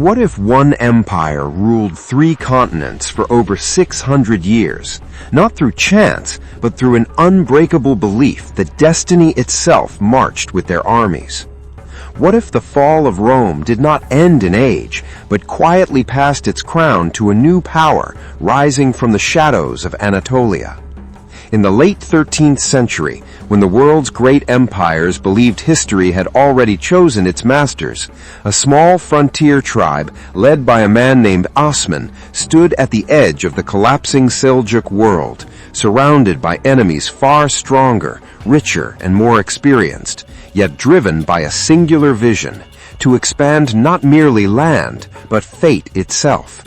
What if one empire ruled 3 continents for over 600 years, not through chance, but through an unbreakable belief that destiny itself marched with their armies? What if the fall of Rome did not end in age, but quietly passed its crown to a new power rising from the shadows of Anatolia? In the late 13th century, when the world's great empires believed history had already chosen its masters, a small frontier tribe led by a man named Osman stood at the edge of the collapsing Seljuk world, surrounded by enemies far stronger, richer, and more experienced, yet driven by a singular vision, to expand not merely land, but fate itself.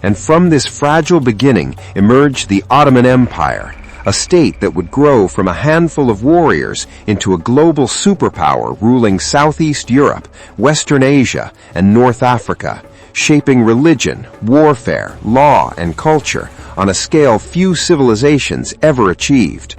And from this fragile beginning emerged the Ottoman Empire, a state that would grow from a handful of warriors into a global superpower ruling Southeast Europe, Western Asia, and North Africa, shaping religion, warfare, law, and culture on a scale few civilizations ever achieved.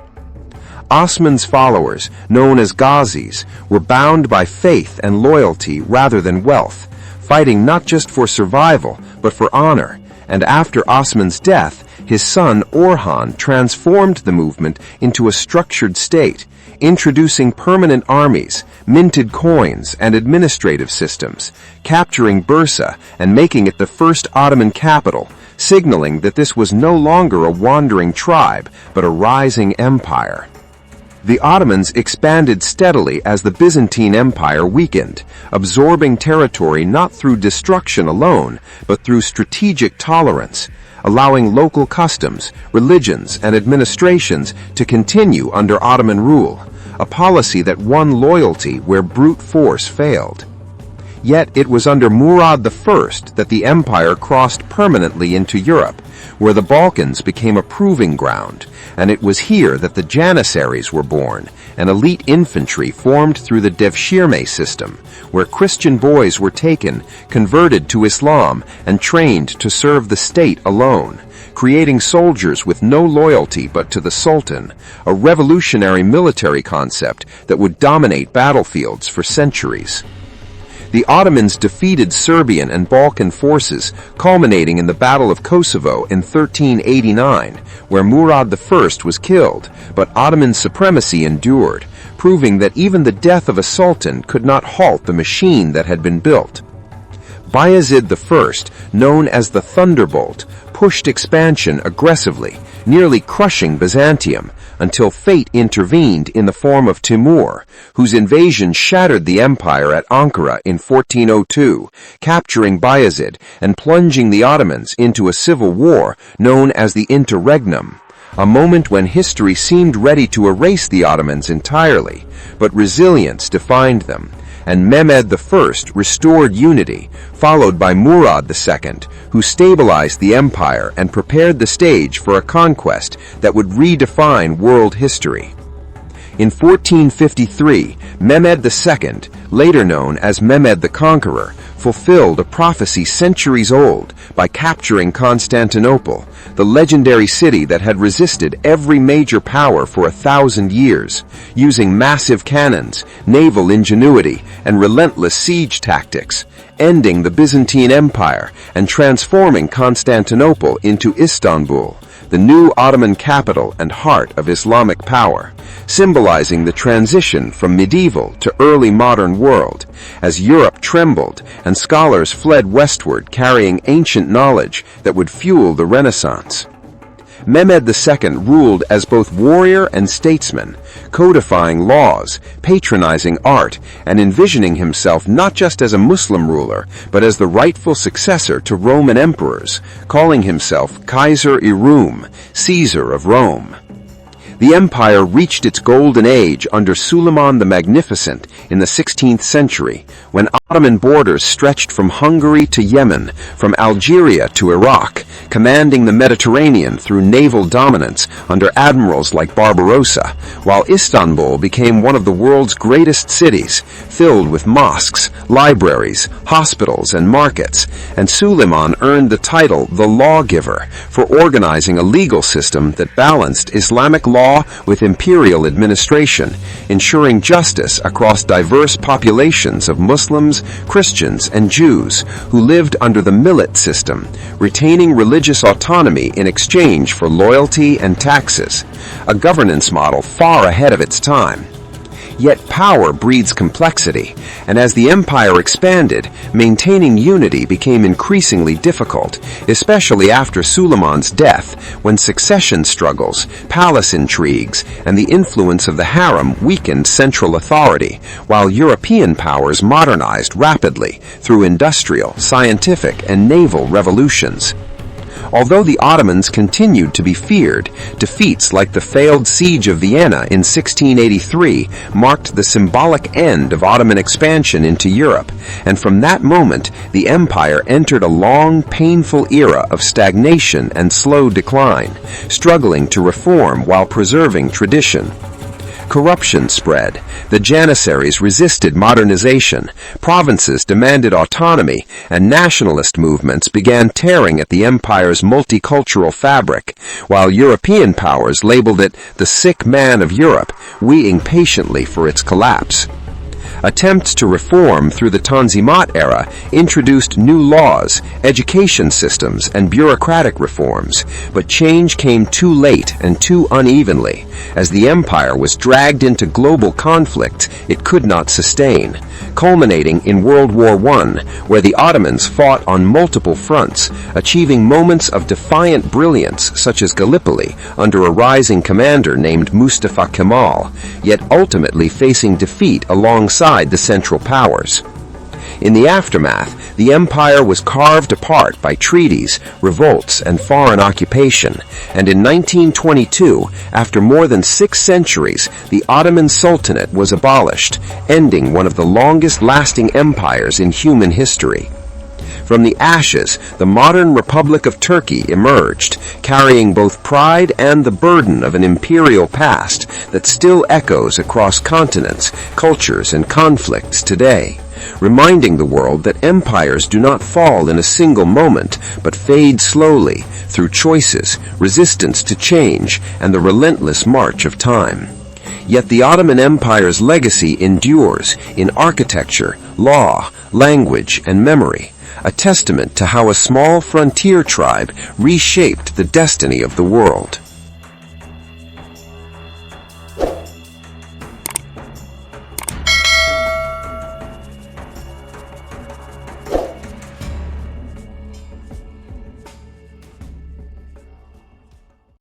Osman's followers, known as Ghazis, were bound by faith and loyalty rather than wealth, fighting not just for survival, but for honor, and after Osman's death, his son Orhan transformed the movement into a structured state, introducing permanent armies, minted coins, and administrative systems, capturing Bursa and making it the first Ottoman capital, signaling that this was no longer a wandering tribe, but a rising empire. The Ottomans expanded steadily as the Byzantine Empire weakened, absorbing territory not through destruction alone, but through strategic tolerance, allowing local customs, religions, and administrations to continue under Ottoman rule, a policy that won loyalty where brute force failed. Yet it was under Murad I that the empire crossed permanently into Europe, where the Balkans became a proving ground, and it was here that the Janissaries were born, an elite infantry formed through the Devshirme system, where Christian boys were taken, converted to Islam, and trained to serve the state alone, creating soldiers with no loyalty but to the Sultan, a revolutionary military concept that would dominate battlefields for centuries. The Ottomans defeated Serbian and Balkan forces, culminating in the Battle of Kosovo in 1389, where Murad I was killed, but Ottoman supremacy endured, proving that even the death of a sultan could not halt the machine that had been built. Bayezid I, known as the Thunderbolt, pushed expansion aggressively, nearly crushing Byzantium, until fate intervened in the form of Timur, whose invasion shattered the empire at Ankara in 1402, capturing Bayezid and plunging the Ottomans into a civil war known as the Interregnum, a moment when history seemed ready to erase the Ottomans entirely, but resilience defined them, and Mehmed I restored unity, followed by Murad II, who stabilized the empire and prepared the stage for a conquest that would redefine world history. In 1453, Mehmed II, later known as Mehmed the Conqueror, fulfilled a prophecy centuries old by capturing Constantinople, the legendary city that had resisted every major power for 1,000 years, using massive cannons, naval ingenuity, and relentless siege tactics, ending the Byzantine Empire and transforming Constantinople into Istanbul, the new Ottoman capital and heart of Islamic power, symbolizing the transition from medieval to early modern world, as Europe trembled and scholars fled westward carrying ancient knowledge that would fuel the Renaissance. Mehmed II ruled as both warrior and statesman, codifying laws, patronizing art, and envisioning himself not just as a Muslim ruler, but as the rightful successor to Roman emperors, calling himself Kaiser-i-Rum, Caesar of Rome. The empire reached its golden age under Suleiman the Magnificent in the 16th century, when Ottoman borders stretched from Hungary to Yemen, from Algeria to Iraq, commanding the Mediterranean through naval dominance under admirals like Barbarossa, while Istanbul became one of the world's greatest cities, filled with mosques, libraries, hospitals, and markets, and Suleiman earned the title the Lawgiver for organizing a legal system that balanced Islamic law law with imperial administration, ensuring justice across diverse populations of Muslims, Christians, and Jews who lived under the millet system, retaining religious autonomy in exchange for loyalty and taxes, a governance model far ahead of its time. Yet power breeds complexity, and as the empire expanded, maintaining unity became increasingly difficult, especially after Suleiman's death, when succession struggles, palace intrigues, and the influence of the harem weakened central authority, while European powers modernized rapidly through industrial, scientific, and naval revolutions. Although the Ottomans continued to be feared, defeats like the failed siege of Vienna in 1683 marked the symbolic end of Ottoman expansion into Europe, and from that moment the empire entered a long, painful era of stagnation and slow decline, struggling to reform while preserving tradition. Corruption spread. The Janissaries resisted modernization, provinces demanded autonomy, and nationalist movements began tearing at the empire's multicultural fabric, while European powers labeled it the sick man of Europe, waiting patiently for its collapse. Attempts to reform through the Tanzimat era introduced new laws, education systems, and bureaucratic reforms, but change came too late and too unevenly. As the empire was dragged into global conflict it could not sustain, culminating in World War I, where the Ottomans fought on multiple fronts, achieving moments of defiant brilliance such as Gallipoli under a rising commander named Mustafa Kemal, yet ultimately facing defeat alongside the Central Powers. In the aftermath, the empire was carved apart by treaties, revolts, and foreign occupation, and in 1922, after more than 6 centuries, the Ottoman Sultanate was abolished, ending one of the longest-lasting empires in human history. From the ashes, the modern Republic of Turkey emerged, carrying both pride and the burden of an imperial past that still echoes across continents, cultures, and conflicts today, reminding the world that empires do not fall in a single moment, but fade slowly through choices, resistance to change, and the relentless march of time. Yet the Ottoman Empire's legacy endures in architecture, law, language, and memory, a testament to how a small frontier tribe reshaped the destiny of the world.